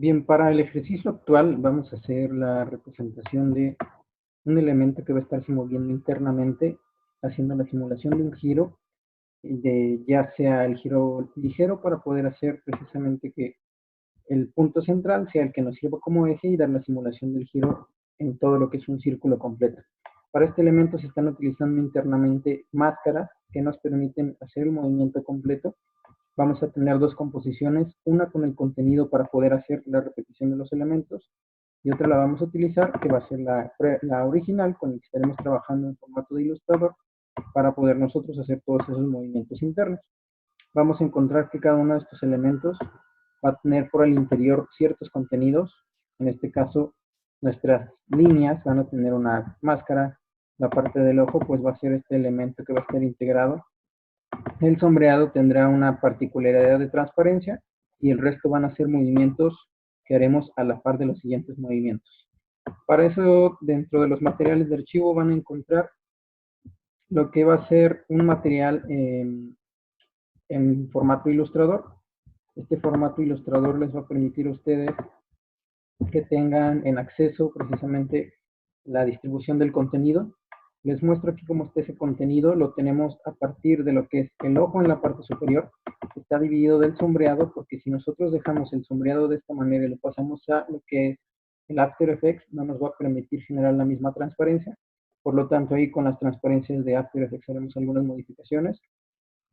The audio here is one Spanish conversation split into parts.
Bien, para el ejercicio actual vamos a hacer la representación de un elemento que va a estarse moviendo internamente, haciendo la simulación de un giro, ya sea el giro ligero para poder hacer precisamente que el punto central sea el que nos sirva como eje y dar la simulación del giro en todo lo que es un círculo completo. Para este elemento se están utilizando internamente máscaras que nos permiten hacer el movimiento completo. Vamos a tener dos composiciones, una con el contenido para poder hacer la repetición de los elementos y otra la vamos a utilizar que va a ser la original con la que estaremos trabajando en formato de ilustrador para poder nosotros hacer todos esos movimientos internos. Vamos a encontrar que cada uno de estos elementos va a tener por el interior ciertos contenidos. En este caso, nuestras líneas van a tener una máscara. La parte del ojo pues va a ser este elemento que va a estar integrado. El sombreado tendrá una particularidad de transparencia y el resto van a ser movimientos que haremos a la par de los siguientes movimientos. Para eso, dentro de los materiales de archivo van a encontrar lo que va a ser un material en formato ilustrador. Este formato ilustrador les va a permitir a ustedes que tengan en acceso precisamente la distribución del contenido. Les muestro aquí cómo está ese contenido. Lo tenemos a partir de lo que es el ojo en la parte superior. Está dividido del sombreado, porque si nosotros dejamos el sombreado de esta manera y lo pasamos a lo que es el After Effects, no nos va a permitir generar la misma transparencia. Por lo tanto, ahí con las transparencias de After Effects haremos algunas modificaciones.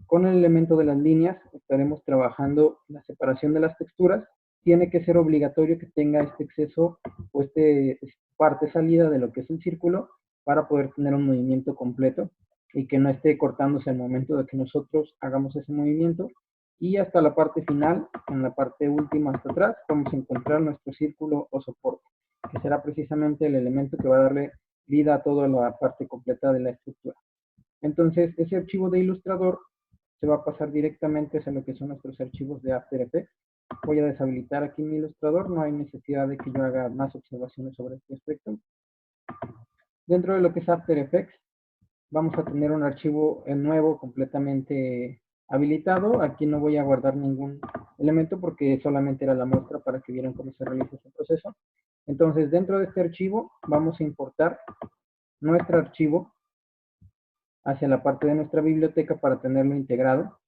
Con el elemento de las líneas estaremos trabajando la separación de las texturas. Tiene que ser obligatorio que tenga este exceso o parte salida de lo que es el círculo para poder tener un movimiento completo y que no esté cortándose al momento de que nosotros hagamos ese movimiento. Y hasta la parte final, en la parte última hasta atrás, vamos a encontrar nuestro círculo o soporte, que será precisamente el elemento que va a darle vida a toda la parte completa de la estructura. Entonces, ese archivo de ilustrador se va a pasar directamente hacia lo que son nuestros archivos de After Effects. Voy a deshabilitar aquí mi ilustrador, no hay necesidad de que yo haga más observaciones sobre este aspecto. Dentro de lo que es After Effects, vamos a tener un archivo nuevo completamente habilitado. Aquí no voy a guardar ningún elemento porque solamente era la muestra para que vieran cómo se realiza este proceso. Entonces, dentro de este archivo vamos a importar nuestro archivo hacia la parte de nuestra biblioteca para tenerlo integrado.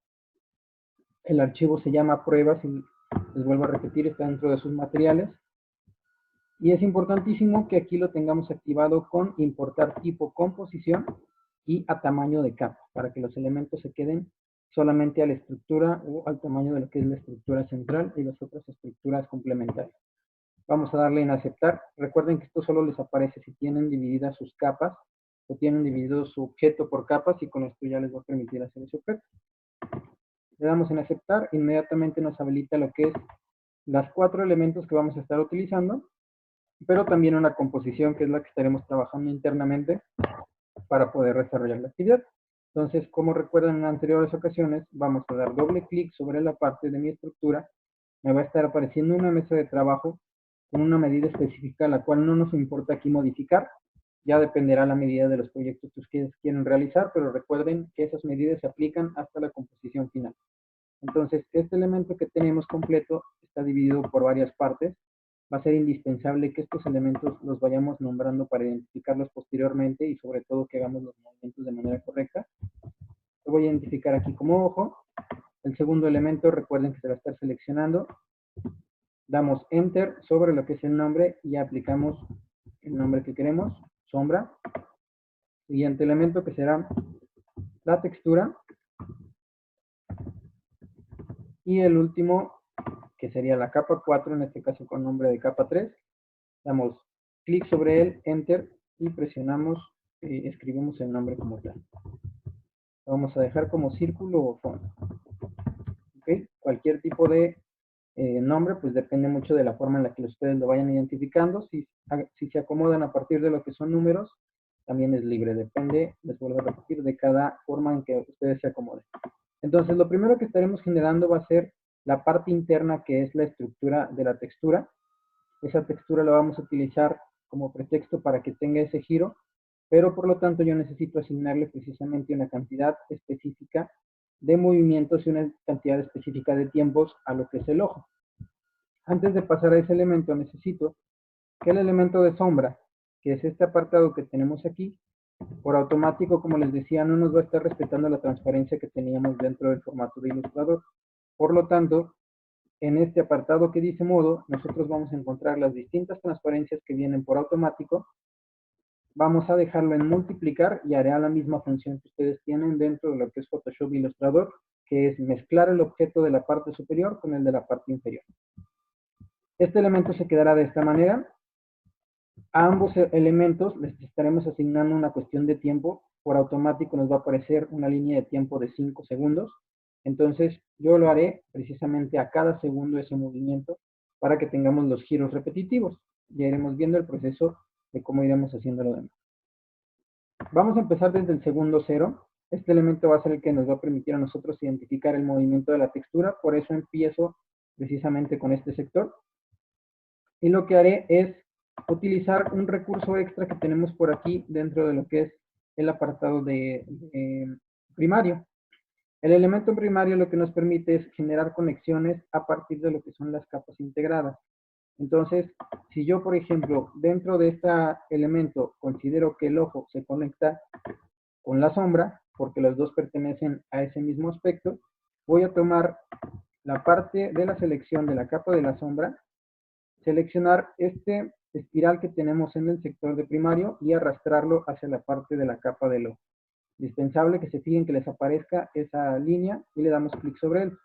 El archivo se llama pruebas y les vuelvo a repetir, está dentro de sus materiales. Y es importantísimo que aquí lo tengamos activado con importar tipo composición y a tamaño de capa, para que los elementos se queden solamente a la estructura o al tamaño de lo que es la estructura central y las otras estructuras complementarias. Vamos a darle en aceptar. Recuerden que esto solo les aparece si tienen divididas sus capas o tienen dividido su objeto por capas y con esto ya les va a permitir hacer ese objeto. Le damos en aceptar, inmediatamente nos habilita lo que es las 4 elementos que vamos a estar utilizando, pero también una composición que es la que estaremos trabajando internamente para poder desarrollar la actividad. Entonces, como recuerdan en anteriores ocasiones, vamos a dar doble clic sobre la parte de mi estructura. Me va a estar apareciendo una mesa de trabajo con una medida específica, la cual no nos importa aquí modificar. Ya dependerá la medida de los proyectos que ustedes quieren realizar, pero recuerden que esas medidas se aplican hasta la composición final. Entonces, este elemento que tenemos completo está dividido por varias partes. Va a ser indispensable que estos elementos los vayamos nombrando para identificarlos posteriormente y sobre todo que hagamos los movimientos de manera correcta. Lo voy a identificar aquí como ojo. El segundo elemento, recuerden que se va a estar seleccionando. Damos Enter sobre lo que es el nombre y aplicamos el nombre que queremos, sombra. Siguiente elemento que será la textura. Y el último, que sería la capa 4, en este caso con nombre de capa 3. Damos clic sobre él, Enter, y presionamos, escribimos el nombre como tal. Lo vamos a dejar como círculo o fondo. ¿Okay? Cualquier tipo de nombre, pues depende mucho de la forma en la que ustedes lo vayan identificando. Si se acomodan a partir de lo que son números, también es libre. Depende, les vuelvo a repetir, de cada forma en que ustedes se acomoden. Entonces, lo primero que estaremos generando va a ser la parte interna, que es la estructura de la textura. Esa textura la vamos a utilizar como pretexto para que tenga ese giro, pero por lo tanto yo necesito asignarle precisamente una cantidad específica de movimientos y una cantidad específica de tiempos a lo que es el ojo. Antes de pasar a ese elemento, necesito que el elemento de sombra, que es este apartado que tenemos aquí, por automático, como les decía, no nos va a estar respetando la transparencia que teníamos dentro del formato de Illustrator. Por lo tanto, en este apartado que dice modo, nosotros vamos a encontrar las distintas transparencias que vienen por automático. Vamos a dejarlo en multiplicar y hará la misma función que ustedes tienen dentro de lo que es Photoshop Illustrator, que es mezclar el objeto de la parte superior con el de la parte inferior. Este elemento se quedará de esta manera. A ambos elementos les estaremos asignando una cuestión de tiempo. Por automático nos va a aparecer una línea de tiempo de 5 segundos. Entonces yo lo haré precisamente a cada segundo ese movimiento para que tengamos los giros repetitivos. Ya iremos viendo el proceso de cómo iremos haciendo lo demás. Vamos a empezar desde el segundo 0. Este elemento va a ser el que nos va a permitir a nosotros identificar el movimiento de la textura. Por eso empiezo precisamente con este sector. Y lo que haré es utilizar un recurso extra que tenemos por aquí dentro de lo que es el apartado de primario. El elemento primario lo que nos permite es generar conexiones a partir de lo que son las capas integradas. Entonces, si yo, por ejemplo, dentro de este elemento considero que el ojo se conecta con la sombra, porque los dos pertenecen a ese mismo aspecto, voy a tomar la parte de la selección de la capa de la sombra, seleccionar este espiral que tenemos en el sector de primario y arrastrarlo hacia la parte de la capa del ojo. Indispensable que se fijen que les aparezca esa línea y le damos clic sobre él.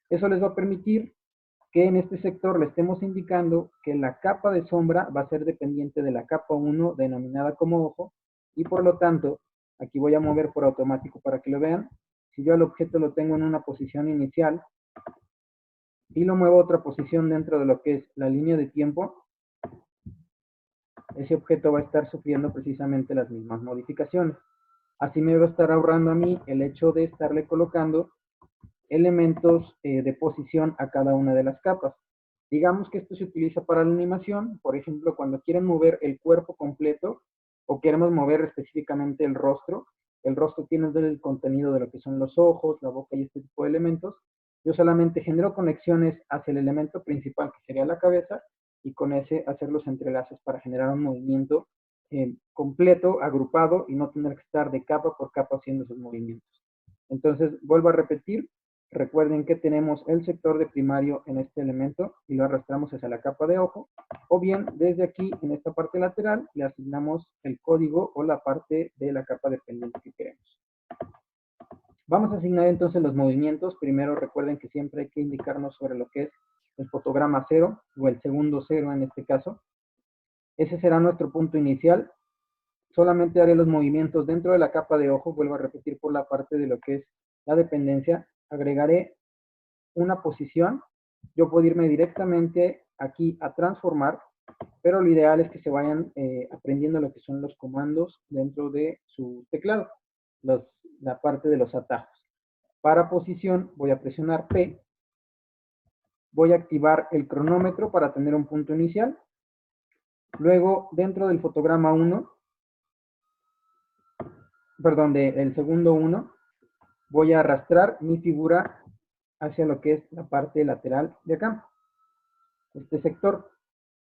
Eso les va a permitir que en este sector le estemos indicando que la capa de sombra va a ser dependiente de la capa 1 denominada como ojo y por lo tanto, aquí voy a mover por automático para que lo vean. Si yo al objeto lo tengo en una posición inicial y lo muevo a otra posición dentro de lo que es la línea de tiempo, ese objeto va a estar sufriendo precisamente las mismas modificaciones. Así me va a estar ahorrando a mí el hecho de estarle colocando elementos de posición a cada una de las capas. Digamos que esto se utiliza para la animación, por ejemplo, cuando quieren mover el cuerpo completo o queremos mover específicamente el rostro tiene el contenido de lo que son los ojos, la boca y este tipo de elementos. Yo solamente genero conexiones hacia el elemento principal, que sería la cabeza, y con ese hacer los entrelaces para generar un movimiento completo, agrupado, y no tener que estar de capa por capa haciendo esos movimientos. Entonces, vuelvo a repetir, recuerden que tenemos el sector de primario en este elemento y lo arrastramos hacia la capa de ojo, o bien desde aquí en esta parte lateral le asignamos el código o la parte de la capa dependiente que queremos. Vamos a asignar entonces los movimientos. Primero recuerden que siempre hay que indicarnos sobre lo que es el fotograma 0 o el segundo 0 en este caso. Ese será nuestro punto inicial. Solamente haré los movimientos dentro de la capa de ojo. Vuelvo a repetir por la parte de lo que es la dependencia. Agregaré una posición. Yo puedo irme directamente aquí a transformar, pero lo ideal es que se vayan aprendiendo lo que son los comandos dentro de su teclado, la parte de los atajos. Para posición voy a presionar P, voy a activar el cronómetro para tener un punto inicial. Luego, dentro del fotograma 1, perdón, del segundo 1, voy a arrastrar mi figura hacia lo que es la parte lateral de acá. Este sector.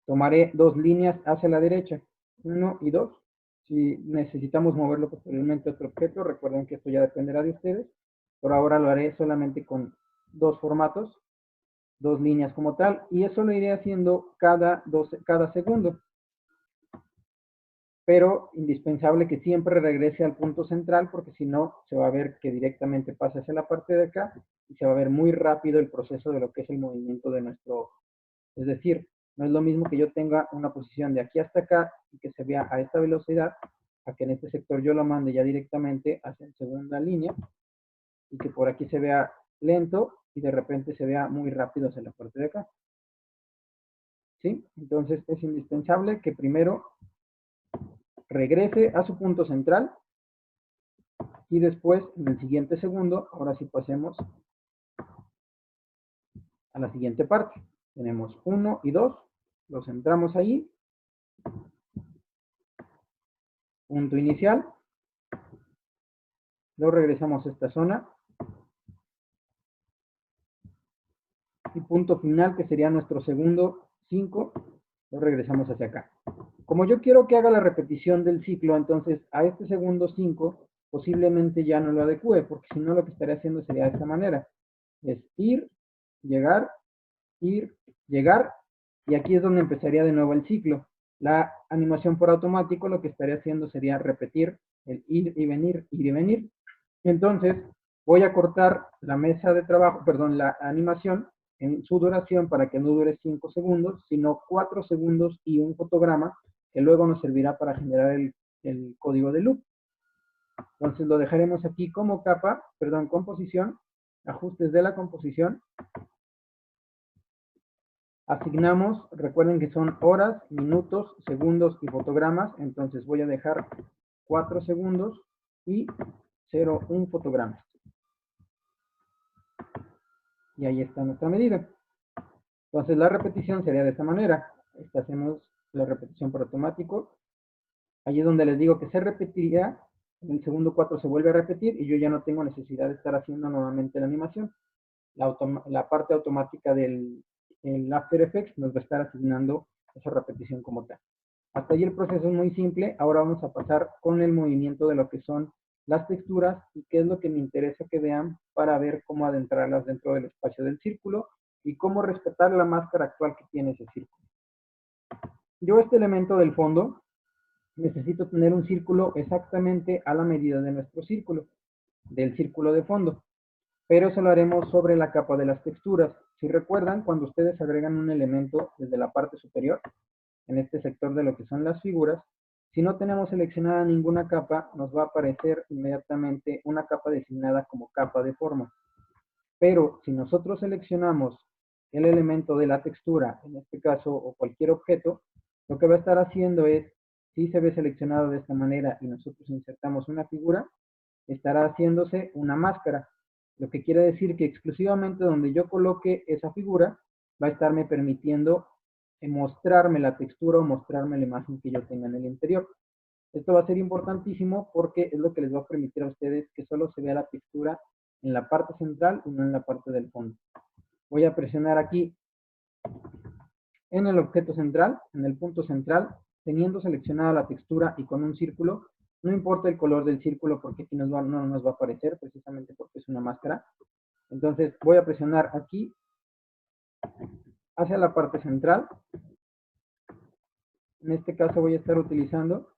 Tomaré dos líneas hacia la derecha, 1 y 2. Si necesitamos moverlo posteriormente a otro objeto, recuerden que esto ya dependerá de ustedes. Por ahora lo haré solamente con dos formatos, dos líneas como tal, y eso lo iré haciendo cada segundo. Pero indispensable que siempre regrese al punto central, porque si no, se va a ver que directamente pasa hacia la parte de acá y se va a ver muy rápido el proceso de lo que es el movimiento de nuestro ojo. Es decir, no es lo mismo que yo tenga una posición de aquí hasta acá y que se vea a esta velocidad, a que en este sector yo lo mande ya directamente hacia la segunda línea y que por aquí se vea lento y de repente se vea muy rápido hacia la parte de acá. ¿Sí? Entonces es indispensable que primero regrese a su punto central y después en el siguiente segundo, ahora sí pasemos a la siguiente parte. Tenemos 1 y 2, los centramos ahí, punto inicial, luego regresamos a esta zona y punto final, que sería nuestro segundo 5, lo regresamos hacia acá. Como yo quiero que haga la repetición del ciclo, entonces a este segundo 5 posiblemente ya no lo adecue, porque si no lo que estaría haciendo sería de esta manera. Es ir, llegar, y aquí es donde empezaría de nuevo el ciclo. La animación por automático lo que estaría haciendo sería repetir el ir y venir, ir y venir. Entonces voy a cortar la mesa de trabajo, perdón, la animación en su duración para que no dure 5 segundos, sino 4 segundos y un fotograma que luego nos servirá para generar el código de loop. Entonces lo dejaremos aquí como capa, perdón, composición, ajustes de la composición. Asignamos, recuerden que son horas, minutos, segundos y fotogramas, entonces voy a dejar 4 segundos y 0,1 fotogramas. Y ahí está nuestra medida. Entonces la repetición sería de esta manera. Hacemos la repetición por automático. Ahí es donde les digo que se repetiría, en el segundo 4 se vuelve a repetir y yo ya no tengo necesidad de estar haciendo nuevamente la animación. La parte automática del After Effects nos va a estar asignando esa repetición como tal. Hasta ahí el proceso es muy simple. Ahora vamos a pasar con el movimiento de lo que son las texturas y qué es lo que me interesa que vean para ver cómo adentrarlas dentro del espacio del círculo y cómo respetar la máscara actual que tiene ese círculo. Yo este elemento del fondo necesito tener un círculo exactamente a la medida de nuestro círculo, del círculo de fondo, pero eso lo haremos sobre la capa de las texturas. Si recuerdan, cuando ustedes agregan un elemento desde la parte superior, en este sector de lo que son las figuras, si no tenemos seleccionada ninguna capa, nos va a aparecer inmediatamente una capa designada como capa de forma. Pero si nosotros seleccionamos el elemento de la textura, en este caso, o cualquier objeto, lo que va a estar haciendo es, si se ve seleccionado de esta manera y nosotros insertamos una figura, estará haciéndose una máscara. Lo que quiere decir que exclusivamente donde yo coloque esa figura, va a estarme permitiendo mostrarme la textura o mostrarme la imagen que yo tenga en el interior. Esto va a ser importantísimo porque es lo que les va a permitir a ustedes que solo se vea la textura en la parte central y no en la parte del fondo. Voy a presionar aquí en el objeto central, en el punto central, teniendo seleccionada la textura y con un círculo. No importa el color del círculo porque aquí no nos va a aparecer, precisamente porque es una máscara. Entonces voy a presionar aquí hacia la parte central. En este caso voy a estar utilizando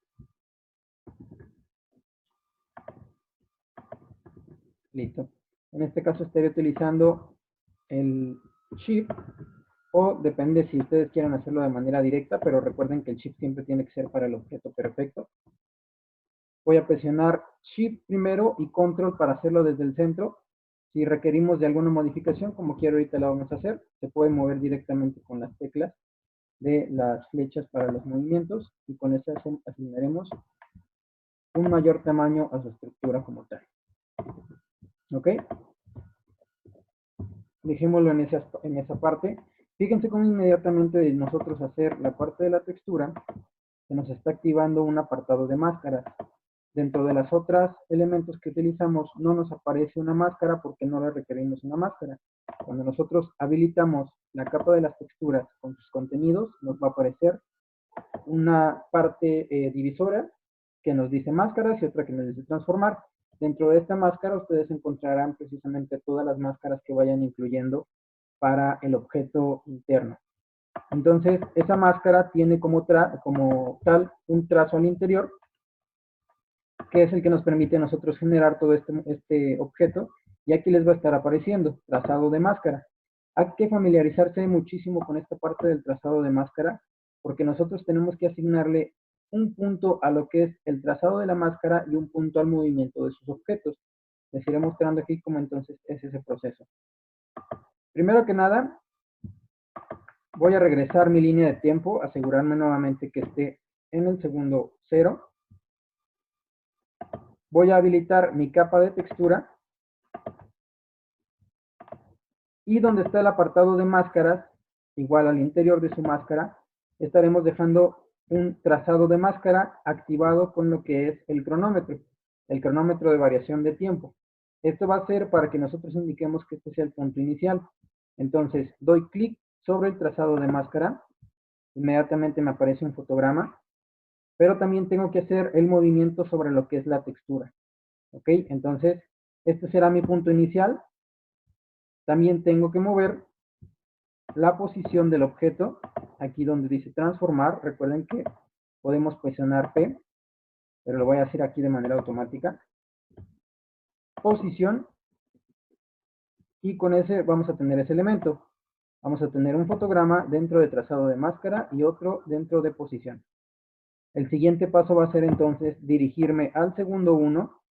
listo. En este caso estaré utilizando el Shift, o depende si ustedes quieren hacerlo de manera directa, pero recuerden que el Shift siempre tiene que ser para el objeto perfecto. Voy a presionar Shift primero y Control para hacerlo desde el centro. Si requerimos de alguna modificación, como quiero ahorita la vamos a hacer, se puede mover directamente con las teclas de las flechas para los movimientos y con eso asignaremos un mayor tamaño a su estructura como tal. ¿Ok? Dejémoslo en esa parte. Fíjense cómo inmediatamente de nosotros hacer la parte de la textura, se nos está activando un apartado de máscaras. Dentro de las otras elementos que utilizamos no nos aparece una máscara porque no le requerimos una máscara. Cuando nosotros habilitamos la capa de las texturas con sus contenidos, nos va a aparecer una parte divisora que nos dice máscaras y otra que nos dice transformar. Dentro de esta máscara ustedes encontrarán precisamente todas las máscaras que vayan incluyendo para el objeto interno. Entonces, esa máscara tiene como tal un trazo al interior, que es el que nos permite a nosotros generar todo este objeto, y aquí les va a estar apareciendo, trazado de máscara. Hay que familiarizarse muchísimo con esta parte del trazado de máscara, porque nosotros tenemos que asignarle un punto a lo que es el trazado de la máscara y un punto al movimiento de sus objetos. Les iré mostrando aquí cómo entonces es ese proceso. Primero que nada, voy a regresar mi línea de tiempo, asegurarme nuevamente que esté en el segundo 0. Voy a habilitar mi capa de textura. Y donde está el apartado de máscaras, igual al interior de su máscara, estaremos dejando un trazado de máscara activado con lo que es el cronómetro de variación de tiempo. Esto va a ser para que nosotros indiquemos que este sea el punto inicial. Entonces, doy clic sobre el trazado de máscara. Inmediatamente me aparece un fotograma, pero también tengo que hacer el movimiento sobre lo que es la textura. ¿Ok? Entonces, este será mi punto inicial. También tengo que mover la posición del objeto, aquí donde dice transformar. Recuerden que podemos presionar P, pero lo voy a hacer aquí de manera automática. Posición, y con ese vamos a tener ese elemento. Vamos a tener un fotograma dentro de trazado de máscara y otro dentro de posición. El siguiente paso va a ser entonces dirigirme al segundo uno.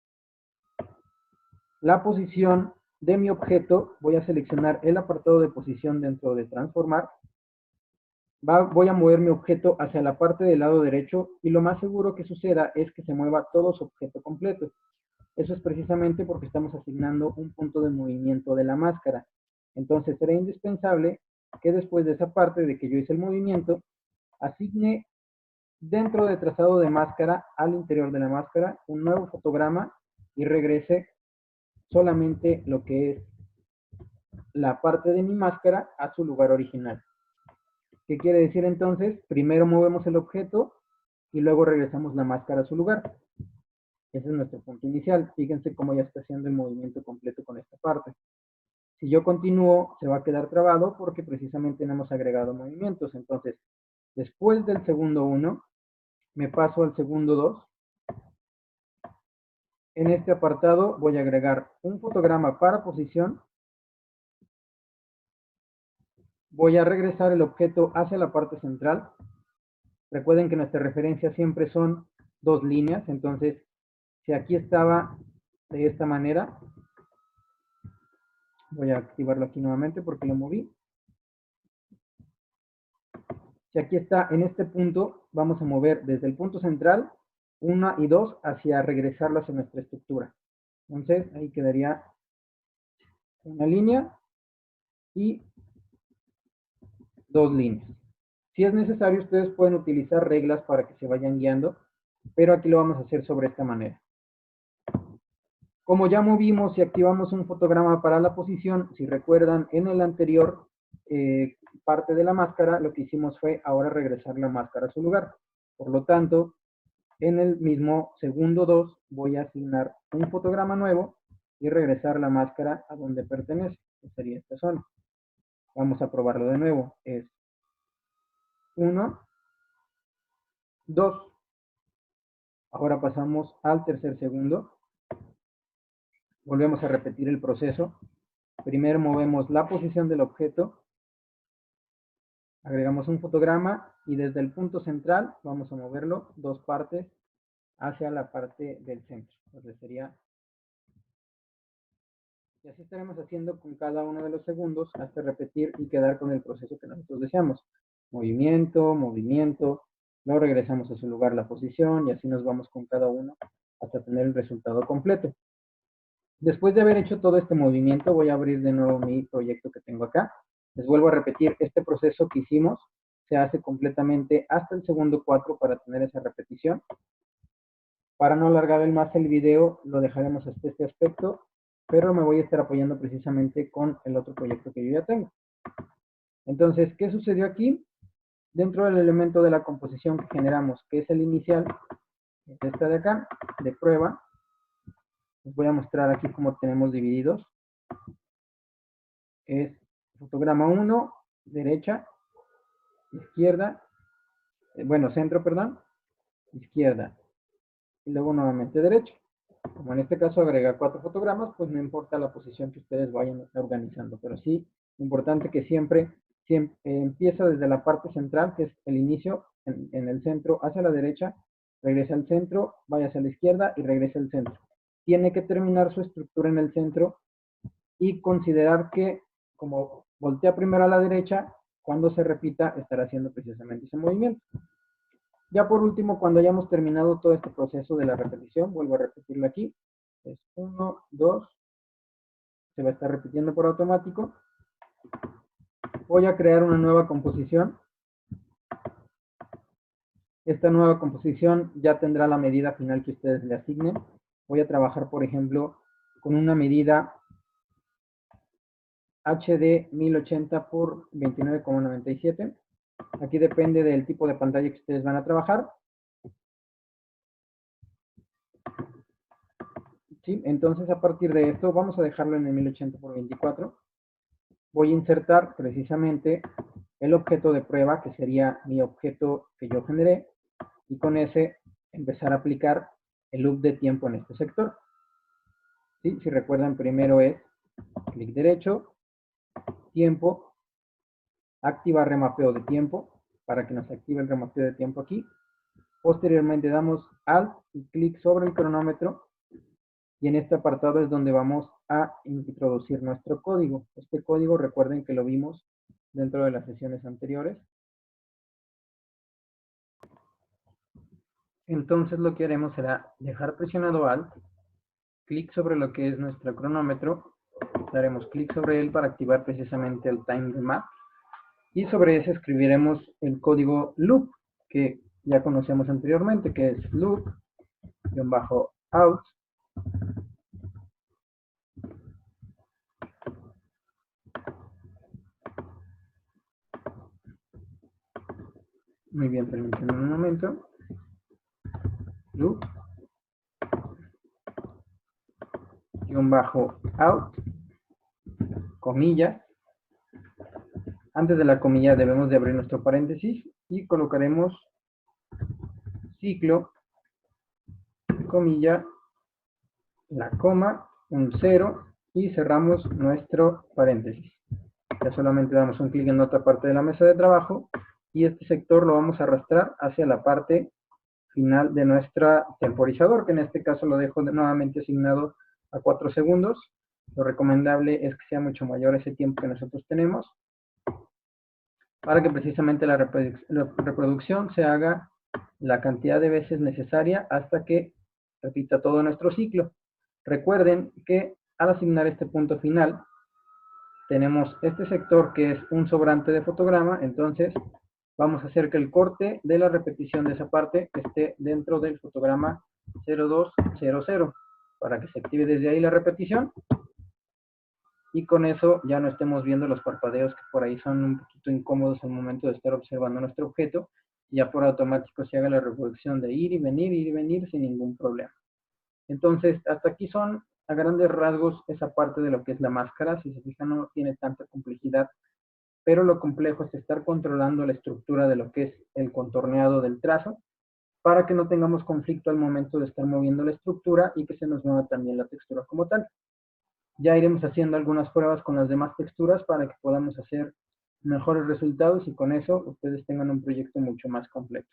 La posición de mi objeto, voy a seleccionar el apartado de posición dentro de transformar. Voy a mover mi objeto hacia la parte del lado derecho y lo más seguro que suceda es que se mueva todo su objeto completo. Eso es precisamente porque estamos asignando un punto de movimiento de la máscara. Entonces será indispensable que después de esa parte de que yo hice el movimiento, asigne dentro de trazado de máscara, al interior de la máscara, un nuevo fotograma y regrese solamente lo que es la parte de mi máscara a su lugar original. ¿Qué quiere decir entonces? Primero movemos el objeto y luego regresamos la máscara a su lugar. Ese es nuestro punto inicial. Fíjense cómo ya está haciendo el movimiento completo con esta parte. Si yo continúo, se va a quedar trabado porque precisamente no hemos agregado movimientos. Entonces, después del segundo 1, me paso al segundo 2. En este apartado voy a agregar un fotograma para posición. Voy a regresar el objeto hacia la parte central. Recuerden que nuestra referencia siempre son 2 líneas. Entonces, si aquí estaba de esta manera, voy a activarlo aquí nuevamente porque lo moví. Si aquí está en este punto, vamos a mover desde el punto central 1 y 2 hacia regresarlo hacia nuestra estructura. Entonces, ahí quedaría una línea y 2 líneas. Si es necesario, ustedes pueden utilizar reglas para que se vayan guiando, pero aquí lo vamos a hacer sobre esta manera. Como ya movimos y activamos un fotograma para la posición, si recuerdan, en el anterior parte de la máscara, lo que hicimos fue ahora regresar la máscara a su lugar. Por lo tanto, en el mismo segundo 2 voy a asignar un fotograma nuevo y regresar la máscara a donde pertenece, que sería esta zona. Vamos a probarlo de nuevo. Es 1, 2. Ahora pasamos al tercer segundo. Volvemos a repetir el proceso. Primero movemos la posición del objeto. Agregamos un fotograma y desde el punto central vamos a moverlo 2 partes hacia la parte del centro. Entonces sería... Y así estaremos haciendo con cada uno de los segundos hasta repetir y quedar con el proceso que nosotros deseamos. Movimiento, movimiento, luego regresamos a su lugar la posición y así nos vamos con cada uno hasta tener el resultado completo. Después de haber hecho todo este movimiento, voy a abrir de nuevo mi proyecto que tengo acá. Les vuelvo a repetir, este proceso que hicimos se hace completamente hasta el segundo 4 para tener esa repetición. Para no alargar más el video, lo dejaremos hasta este aspecto, pero me voy a estar apoyando precisamente con el otro proyecto que yo ya tengo. Entonces, ¿qué sucedió aquí? Dentro del elemento de la composición que generamos, que es el inicial, es esta de acá, de prueba, les voy a mostrar aquí cómo tenemos divididos. Es fotograma 1, derecha, izquierda, bueno, centro, perdón, izquierda, y luego nuevamente derecha. Como en este caso agrega 4 fotogramas, pues no importa la posición que ustedes vayan organizando, pero sí importante que siempre empieza desde la parte central, que es el inicio, en el centro hacia la derecha, regresa al centro, vaya hacia la izquierda y regresa al centro. Tiene que terminar su estructura en el centro y considerar que como voltea primero a la derecha, cuando se repita estará haciendo precisamente ese movimiento. Ya por último, cuando hayamos terminado todo este proceso de la repetición, vuelvo a repetirlo aquí. Es 1, 2, se va a estar repitiendo por automático. Voy a crear una nueva composición. Esta nueva composición ya tendrá la medida final que ustedes le asignen. Voy a trabajar, por ejemplo, con una medida HD 1080 por 29,97. Aquí depende del tipo de pantalla que ustedes van a trabajar. ¿Sí? Entonces, a partir de esto, vamos a dejarlo en el 1080 por 24. Voy a insertar precisamente el objeto de prueba, que sería mi objeto que yo generé, y con ese empezar a aplicar el loop de tiempo en este sector. ¿Sí? Si recuerdan, primero es clic derecho, tiempo, activar remapeo de tiempo, para que nos active el remapeo de tiempo aquí. Posteriormente damos Alt y clic sobre el cronómetro, y en este apartado es donde vamos a introducir nuestro código. Este código, recuerden que lo vimos dentro de las sesiones anteriores. Entonces lo que haremos será dejar presionado Alt, clic sobre lo que es nuestro cronómetro, daremos clic sobre él para activar precisamente el time remap, y sobre ese escribiremos el código loop, que ya conocemos anteriormente, que es loop-out. Muy bien, permítanme un momento. Loop -out, comilla. Antes de la comilla debemos de abrir nuestro paréntesis y colocaremos ciclo, comilla, la coma, un 0 y cerramos nuestro paréntesis. Ya solamente damos un clic en otra parte de la mesa de trabajo y este sector lo vamos a arrastrar hacia la parte final de nuestro temporizador, que en este caso lo dejo nuevamente asignado a 4 segundos. Lo recomendable es que sea mucho mayor ese tiempo que nosotros tenemos, para que precisamente la reproducción se haga la cantidad de veces necesaria hasta que repita todo nuestro ciclo. Recuerden que al asignar este punto final, tenemos este sector que es un sobrante de fotograma, entonces vamos a hacer que el corte de la repetición de esa parte esté dentro del fotograma 0200, para que se active desde ahí la repetición, y con eso ya no estemos viendo los parpadeos que por ahí son un poquito incómodos al momento de estar observando nuestro objeto, y ya por automático se haga la reproducción de ir y venir sin ningún problema. Entonces, hasta aquí son a grandes rasgos esa parte de lo que es la máscara. Si se fijan, no tiene tanta complejidad, pero lo complejo es estar controlando la estructura de lo que es el contorneado del trazo, para que no tengamos conflicto al momento de estar moviendo la estructura y que se nos mueva también la textura como tal. Ya iremos haciendo algunas pruebas con las demás texturas para que podamos hacer mejores resultados y con eso ustedes tengan un proyecto mucho más completo.